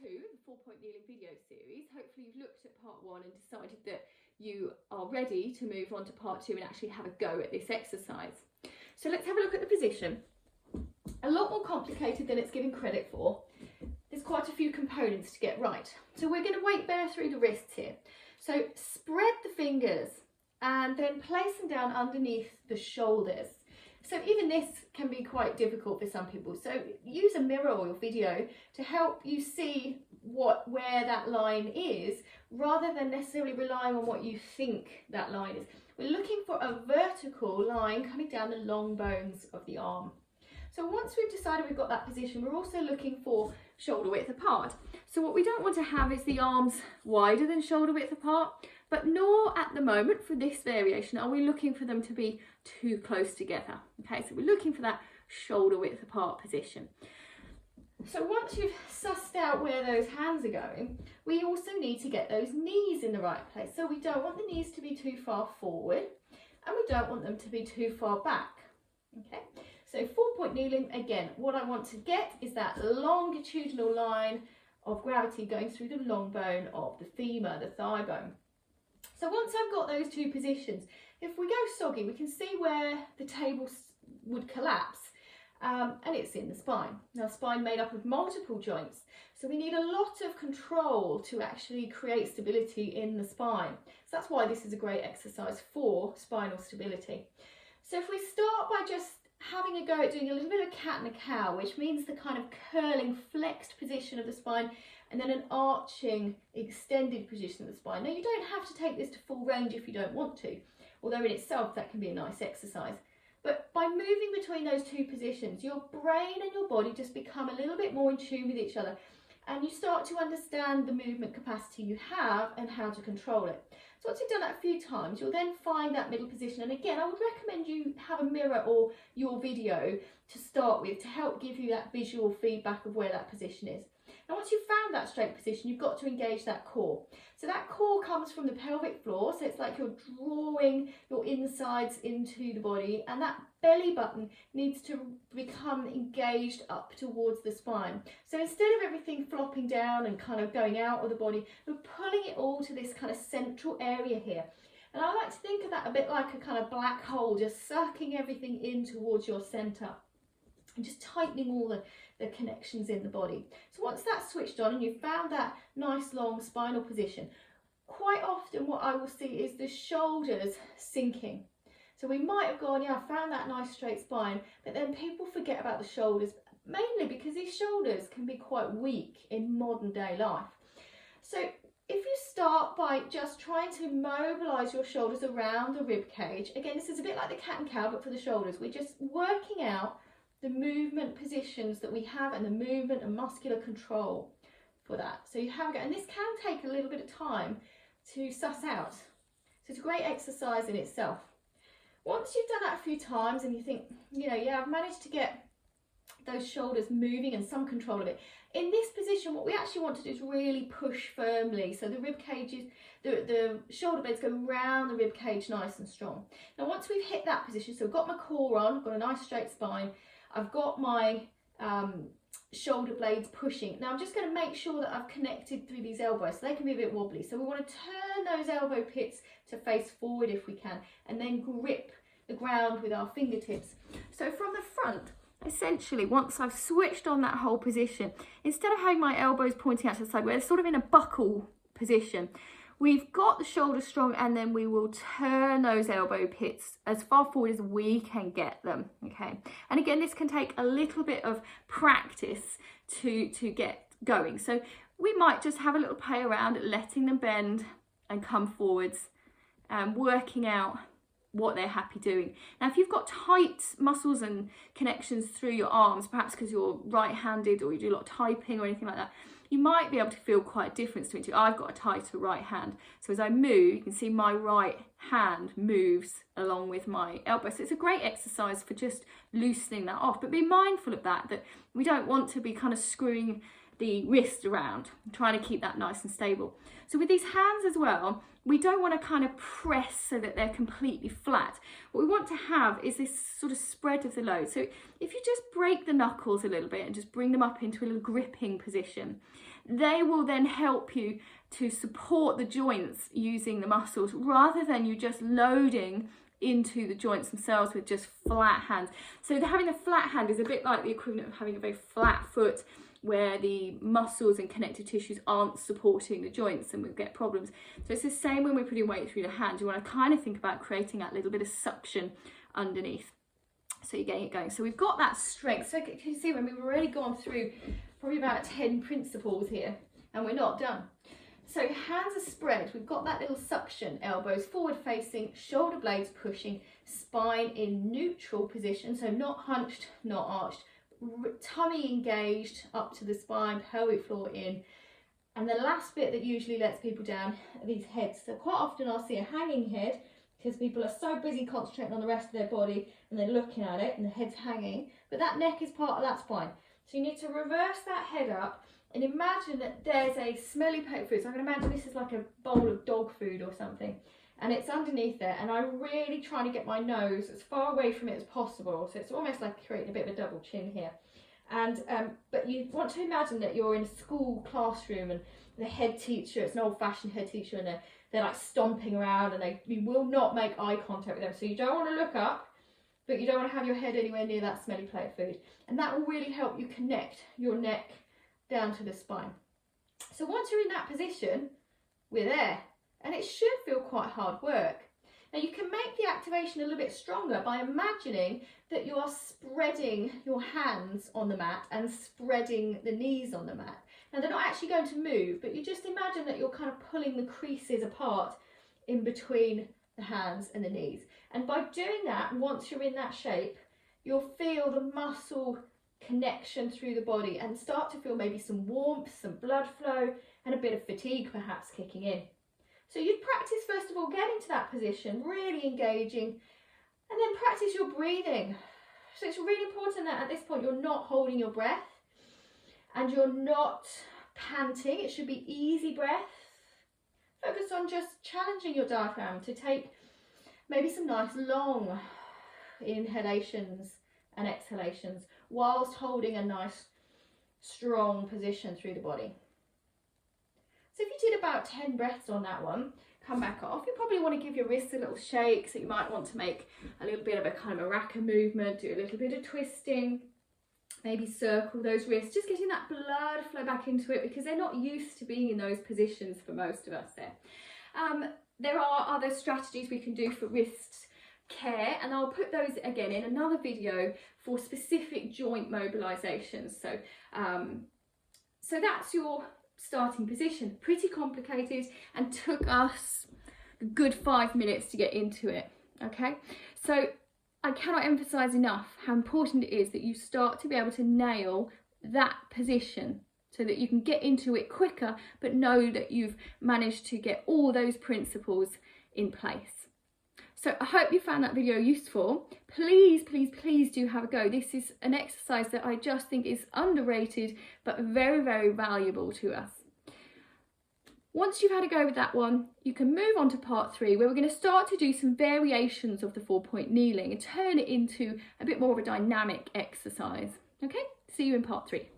2 of the 4-point kneeling video series. Hopefully you've looked at part 1 and decided that you are ready to move on to part 2 and actually have a go at this exercise. So let's have a look at the position. A lot more complicated than it's given credit for. There's quite a few components to get right. So we're going to weight bear through the wrists here. So spread the fingers and then place them down underneath the shoulders. So even this can be quite difficult for some people. So use a mirror or your video to help you see where that line is, rather than necessarily relying on what you think that line is. We're looking for a vertical line coming down the long bones of the arm. So once we've decided we've got that position, we're also looking for shoulder width apart. So what we don't want to have is the arms wider than shoulder width apart, but nor at the moment for this variation are we looking for them to be too close together. Okay, so we're looking for that shoulder width apart position. So once you've sussed out where those hands are going, we also need to get those knees in the right place. So we don't want the knees to be too far forward and we don't want them to be too far back. Okay, so 4-point kneeling, again, what I want to get is that longitudinal line of gravity going through the long bone of the femur, the thigh bone. So once I've got those two positions, if we go soggy, we can see where the table would collapse, and it's in the spine. Now, spine made up of multiple joints, so we need a lot of control to actually create stability in the spine. So that's why this is a great exercise for spinal stability. So if we start by just having a go at doing a little bit of cat and a cow, which means the kind of curling, flexed position of the spine, and then an arching, extended position of the spine. Now, you don't have to take this to full range if you don't want to, although in itself that can be a nice exercise. But by moving between those two positions, your brain and your body just become a little bit more in tune with each other, and you start to understand the movement capacity you have and how to control it. So once you've done that a few times, you'll then find that middle position. And again, I would recommend you have a mirror or your video to start with to help give you that visual feedback of where that position is. Now, once you've found that straight position, you've got to engage that core. So that core comes from the pelvic floor, so it's like you're drawing your insides into the body, and that belly button needs to become engaged up towards the spine. So instead of everything flopping down and kind of going out of the body, we're pulling it all to this kind of central area here. And I like to think of that a bit like a kind of black hole, just sucking everything in towards your center and just tightening all the connections in the body. So once that's switched on and you've found that nice long spinal position, quite often what I will see is the shoulders sinking. So we might have gone, yeah, I found that nice straight spine, but then people forget about the shoulders, mainly because these shoulders can be quite weak in modern day life. So if you start by just trying to mobilize your shoulders around the rib cage, again, this is a bit like the cat and cow, but for the shoulders, we're just working out the movement positions that we have and the movement and muscular control for that. So you have a go, and this can take a little bit of time to suss out. So it's a great exercise in itself. Once you've done that a few times and you think, you know, yeah, I've managed to get those shoulders moving and some control of it. In this position, what we actually want to do is really push firmly. So the rib cages, the shoulder blades go round the rib cage nice and strong. Now, once we've hit that position, so I've got my core on, I've got a nice straight spine, I've got my shoulder blades pushing. Now I'm just going to make sure that I've connected through these elbows, so they can be a bit wobbly. So we want to turn those elbow pits to face forward if we can, and then grip the ground with our fingertips. So from the front, essentially, once I've switched on that whole position, instead of having my elbows pointing out to the side, we're sort of in a buckle position. We've got the shoulders strong, and then we will turn those elbow pits as far forward as we can get them, okay? And again, this can take a little bit of practice to get going. So we might just have a little play around, letting them bend and come forwards and working out what they're happy doing. Now, if you've got tight muscles and connections through your arms, perhaps because you're right-handed or you do a lot of typing or anything like that, you might be able to feel quite a difference between two. I've got a tighter right hand, so as I move, you can see my right hand moves along with my elbow. So it's a great exercise for just loosening that off, but be mindful of that we don't want to be kind of screwing the wrist around, trying to keep that nice and stable. So with these hands as well, we don't want to kind of press so that they're completely flat. What we want to have is this sort of spread of the load. So if you just break the knuckles a little bit and just bring them up into a little gripping position, they will then help you to support the joints using the muscles, rather than you just loading into the joints themselves with just flat hands. So having a flat hand is a bit like the equivalent of having a very flat foot, where the muscles and connective tissues aren't supporting the joints, and we'll get problems. So it's the same when we're putting weight through the hand. You want to kind of think about creating that little bit of suction underneath, so you're getting it going. So we've got that strength. So you can see when we've already gone through probably about 10 principles here, and we're not done. So hands are spread, we've got that little suction, elbows forward facing, shoulder blades pushing, spine in neutral position, so not hunched, not arched, tummy engaged up to the spine, pelvic floor in. And the last bit that usually lets people down are these heads. So quite often I'll see a hanging head, because people are so busy concentrating on the rest of their body and they're looking at it and the head's hanging, but that neck is part of that spine. So you need to reverse that head up and imagine that there's a smelly plate of food. So I can imagine this is like a bowl of dog food or something, and it's underneath there, and I'm really trying to get my nose as far away from it as possible. So it's almost like creating a bit of a double chin here. And but you want to imagine that you're in a school classroom, and the head teacher, it's an old-fashioned head teacher, and they're like stomping around, and you will not make eye contact with them. So you don't want to look up, but you don't want to have your head anywhere near that smelly plate of food. And that will really help you connect your neck down to the spine. So once you're in that position, we're there. And it should feel quite hard work. Now you can make the activation a little bit stronger by imagining that you are spreading your hands on the mat and spreading the knees on the mat. Now they're not actually going to move, but you just imagine that you're kind of pulling the creases apart in between the hands and the knees. And by doing that, once you're in that shape, you'll feel the muscle connection through the body and start to feel maybe some warmth, some blood flow, and a bit of fatigue perhaps kicking in. So you'd practice first of all getting to that position, really engaging, and then practice your breathing. So it's really important that at this point you're not holding your breath and you're not panting. It should be easy breath. Focus on just challenging your diaphragm to take maybe some nice long inhalations and exhalations whilst holding a nice strong position through the body. So if you did about 10 breaths on that one, come back off. You probably want to give your wrists a little shake, so you might want to make a little bit of a kind of a racker movement, do a little bit of twisting, maybe circle those wrists, just getting that blood flow back into it, because they're not used to being in those positions for most of us there. There are other strategies we can do for wrist care, and I'll put those again in another video for specific joint mobilizations. So that's your starting position. Pretty complicated and took us a good 5 minutes to get into it. Okay, so I cannot emphasize enough how important it is that you start to be able to nail that position so that you can get into it quicker, but know that you've managed to get all those principles in place. So I hope you found that video useful. Please, please, please do have a go. This is an exercise that I just think is underrated, but very, very valuable to us. Once you've had a go with that one, you can move on to part 3, where we're going to start to do some variations of the 4-point kneeling and turn it into a bit more of a dynamic exercise. Okay, see you in part 3.